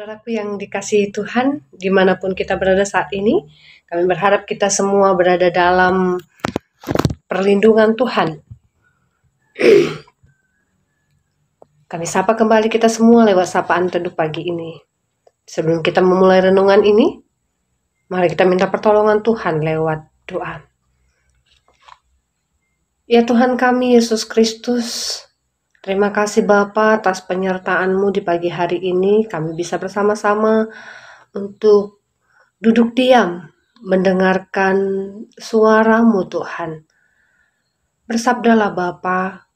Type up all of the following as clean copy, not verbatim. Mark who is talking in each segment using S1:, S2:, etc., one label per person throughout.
S1: Saudaraku yang dikasihi Tuhan, dimanapun kita berada saat ini, kami berharap kita semua berada dalam perlindungan Tuhan. Kami sapa kembali kita semua lewat sapaan teduh pagi ini. Sebelum kita memulai renungan ini, mari kita minta pertolongan Tuhan lewat doa. Ya Tuhan kami, Yesus Kristus, terima kasih Bapa atas penyertaan-Mu di pagi hari ini. Kami bisa bersama-sama untuk duduk diam, mendengarkan suara-Mu Tuhan. Bersabdalah Bapa,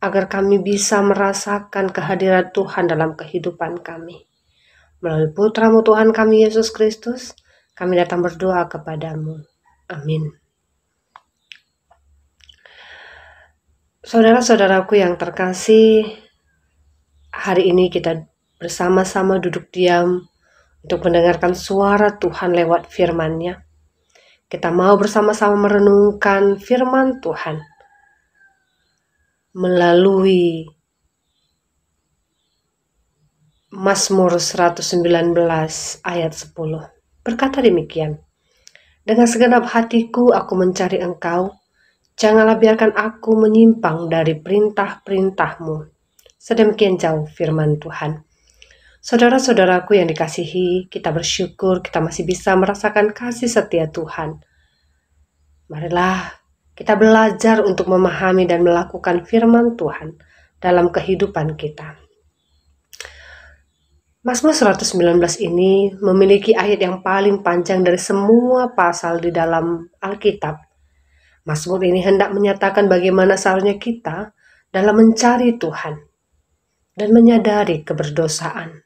S1: agar kami bisa merasakan kehadiran Tuhan dalam kehidupan kami. Melalui Putra-Mu Tuhan kami Yesus Kristus, kami datang berdoa kepadamu. Amin. Saudara-saudaraku yang terkasih, hari ini kita bersama-sama duduk diam untuk mendengarkan suara Tuhan lewat firman-Nya. Kita mau bersama-sama merenungkan firman Tuhan melalui Mazmur 119 ayat 10. Berkata demikian, dengan segenap hatiku aku mencari Engkau, janganlah biarkan aku menyimpang dari perintah-perintah-Mu. Sedemikian jauh firman Tuhan. Saudara-saudaraku yang dikasihi, kita bersyukur kita masih bisa merasakan kasih setia Tuhan. Marilah kita belajar untuk memahami dan melakukan firman Tuhan dalam kehidupan kita. Mazmur 119 ini memiliki ayat yang paling panjang dari semua pasal di dalam Alkitab. Mazmur ini hendak menyatakan bagaimana seharusnya kita dalam mencari Tuhan dan menyadari keberdosaan.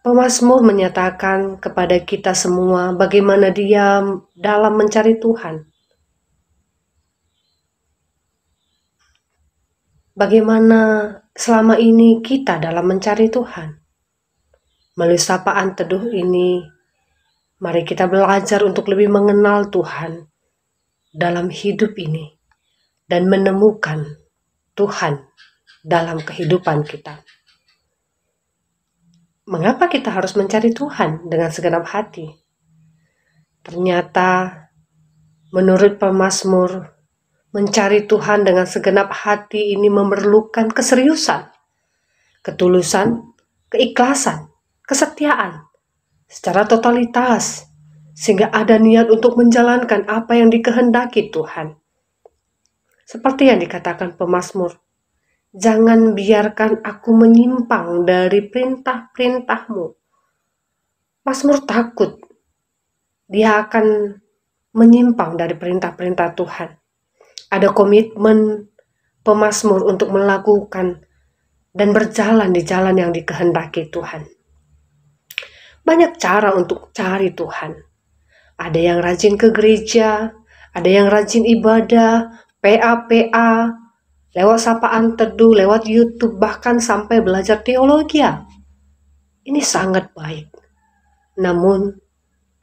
S1: Pemazmur menyatakan kepada kita semua bagaimana dia dalam mencari Tuhan. Bagaimana selama ini kita dalam mencari Tuhan. Melalui sapaan teduh ini, mari kita belajar untuk lebih mengenal Tuhan dalam hidup ini dan menemukan Tuhan dalam kehidupan kita. Mengapa kita harus mencari Tuhan dengan segenap hati? Ternyata menurut pemazmur, mencari Tuhan dengan segenap hati ini memerlukan keseriusan, ketulusan, keikhlasan, kesetiaan, secara totalitas, sehingga ada niat untuk menjalankan apa yang dikehendaki Tuhan. Seperti yang dikatakan pemazmur, jangan biarkan aku menyimpang dari perintah-perintah-Mu. Mazmur takut dia akan menyimpang dari perintah-perintah Tuhan. Ada komitmen pemazmur untuk melakukan dan berjalan di jalan yang dikehendaki Tuhan. Banyak cara untuk cari Tuhan. Ada yang rajin ke gereja, ada yang rajin ibadah, PA, lewat sapaan teduh, lewat YouTube, bahkan sampai belajar teologi. Ini sangat baik. Namun,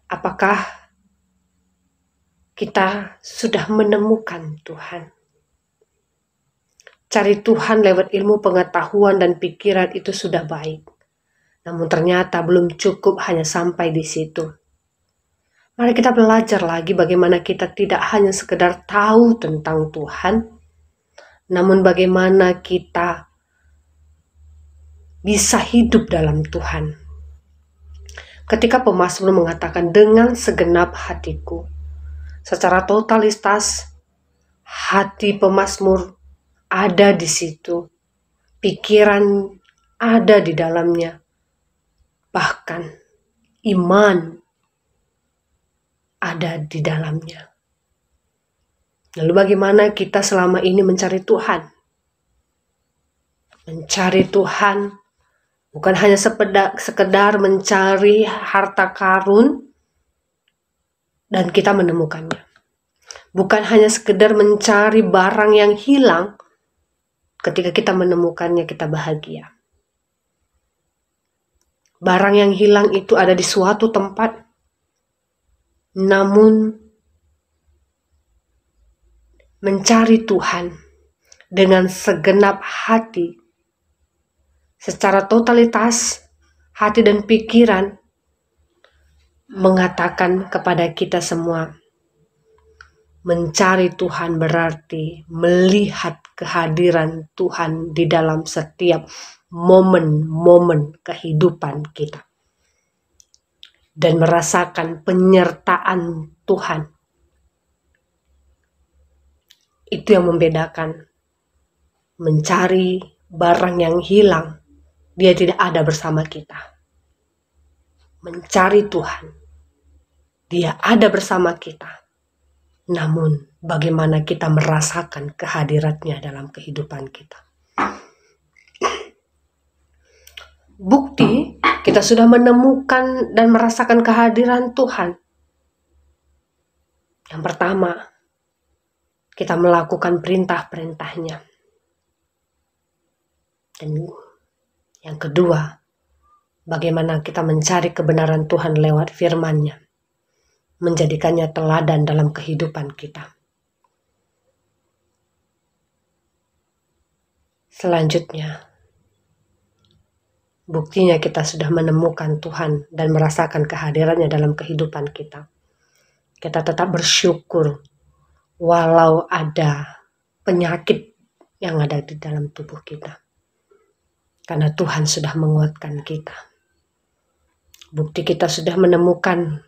S1: apakah kita sudah menemukan Tuhan? Cari Tuhan lewat ilmu pengetahuan dan pikiran itu sudah baik. Namun ternyata belum cukup hanya sampai di situ. Mari kita belajar lagi bagaimana kita tidak hanya sekedar tahu tentang Tuhan, namun bagaimana kita bisa hidup dalam Tuhan. Ketika pemazmur mengatakan dengan segenap hatiku, secara totalitas hati pemazmur ada di situ, pikiran ada di dalamnya, bahkan iman ada di dalamnya. Lalu bagaimana kita selama ini mencari Tuhan? Mencari Tuhan bukan hanya sekedar mencari harta karun dan kita menemukannya. Bukan hanya sekedar mencari barang yang hilang, ketika kita menemukannya kita bahagia. Barang yang hilang itu ada di suatu tempat, namun mencari Tuhan dengan segenap hati secara totalitas hati dan pikiran mengatakan kepada kita semua, mencari Tuhan berarti melihat kehadiran Tuhan di dalam setiap momen-momen kehidupan kita dan merasakan penyertaan Tuhan. Itu yang membedakan. Mencari barang yang hilang, dia tidak ada bersama kita. Mencari Tuhan, dia ada bersama kita. Namun bagaimana kita merasakan kehadirannya dalam kehidupan kita. Bukti kita sudah menemukan dan merasakan kehadiran Tuhan. Yang pertama, kita melakukan perintah-perintahnya. Dan yang kedua, bagaimana kita mencari kebenaran Tuhan lewat firman-Nya, menjadikannya teladan dalam kehidupan kita. Selanjutnya, buktinya kita sudah menemukan Tuhan dan merasakan kehadirannya dalam kehidupan kita. Kita tetap bersyukur walau ada penyakit yang ada di dalam tubuh kita. Karena Tuhan sudah menguatkan kita. Bukti kita sudah menemukan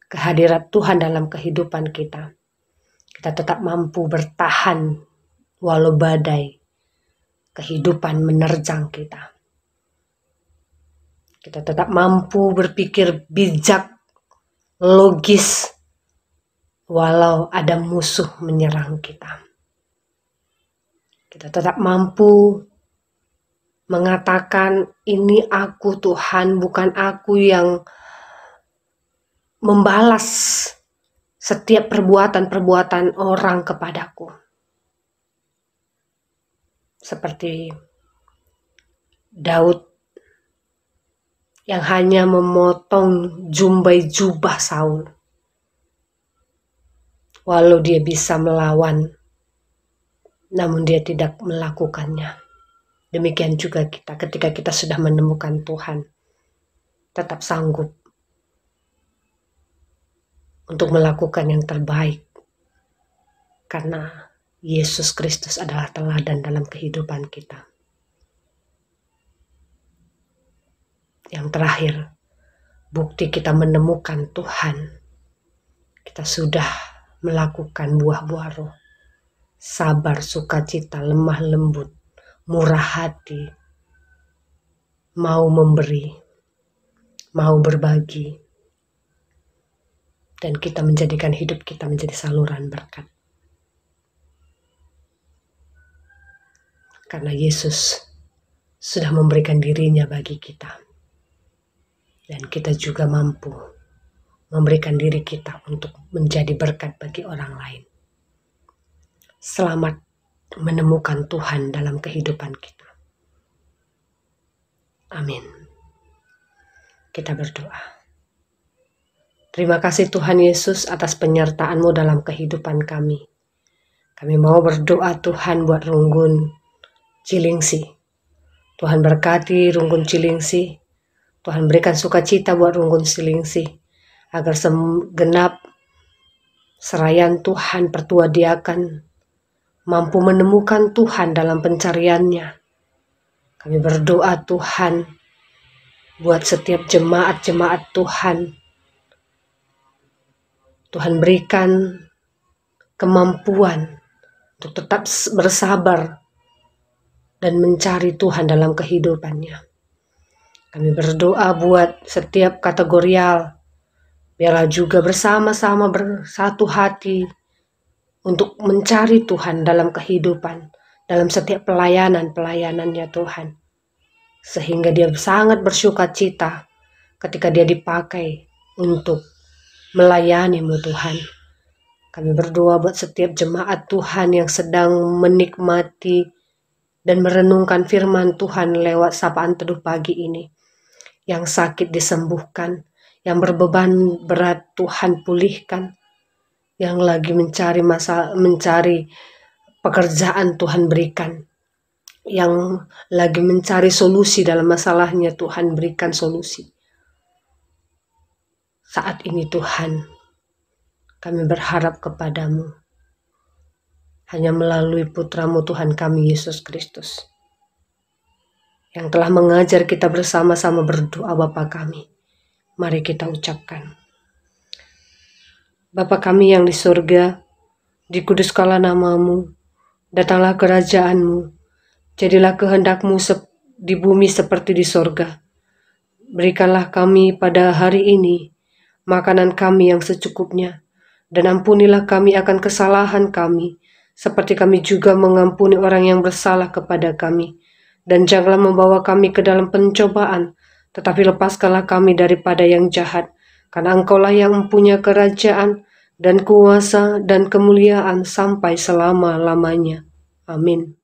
S1: kehadiran Tuhan dalam kehidupan kita. Kita tetap mampu bertahan walau badai kehidupan menerjang kita. Kita tetap mampu berpikir bijak, logis, walau ada musuh menyerang kita. Kita tetap mampu mengatakan, ini aku Tuhan, bukan aku yang membalas setiap perbuatan-perbuatan orang kepadaku. Seperti Daud yang hanya memotong jumbai jubah Saul. Walau dia bisa melawan, namun dia tidak melakukannya. Demikian juga kita ketika kita sudah menemukan Tuhan, tetap sanggup untuk melakukan yang terbaik. Karena Yesus Kristus adalah teladan dalam kehidupan kita. Yang terakhir, bukti kita menemukan Tuhan, kita sudah melakukan buah-buah roh, sabar, sukacita, lemah lembut, murah hati, mau memberi, mau berbagi, dan kita menjadikan hidup kita menjadi saluran berkat. Karena Yesus sudah memberikan dirinya bagi kita. Dan kita juga mampu memberikan diri kita untuk menjadi berkat bagi orang lain. Selamat menemukan Tuhan dalam kehidupan kita. Amin. Kita berdoa. Terima kasih Tuhan Yesus atas penyertaan-Mu dalam kehidupan kami. Kami mau berdoa Tuhan buat Runggun Cilingsi. Tuhan berkati Runggun Cilingsi. Tuhan berikan sukacita buat Runggun Cilingsi. Agar segenap seraian Tuhan pertua diakan mampu menemukan Tuhan dalam pencariannya. Kami berdoa Tuhan buat setiap jemaat-jemaat Tuhan. Tuhan berikan kemampuan untuk tetap bersabar dan mencari Tuhan dalam kehidupannya. Kami berdoa buat setiap kategorial, biarlah juga bersama-sama bersatu hati untuk mencari Tuhan dalam kehidupan, dalam setiap pelayanannya Tuhan. Sehingga dia sangat bersukacita ketika dia dipakai untuk melayani-Mu Tuhan. Kami berdoa buat setiap jemaat Tuhan yang sedang menikmati dan merenungkan firman Tuhan lewat sapaan teduh pagi ini. Yang sakit disembuhkan, yang berbeban berat Tuhan pulihkan, yang lagi mencari pekerjaan Tuhan berikan. yang lagi mencari solusi dalam masalahnya, Tuhan berikan solusi. Saat ini Tuhan, kami berharap kepadamu, hanya melalui putramu Tuhan kami Yesus Kristus, yang telah mengajar kita bersama-sama berdoa Bapa kami. Mari kita ucapkan. Bapa kami yang di surga, dikuduskanlah namamu, datanglah kerajaanmu, jadilah kehendakmu di bumi seperti di surga. Berikanlah kami pada hari ini makanan kami yang secukupnya, dan ampunilah kami akan kesalahan kami, seperti kami juga mengampuni orang yang bersalah kepada kami. Dan janganlah membawa kami ke dalam pencobaan, tetapi lepaskanlah kami daripada yang jahat, karena Engkaulah yang mempunyai kerajaan dan kuasa dan kemuliaan sampai selama-lamanya. Amin.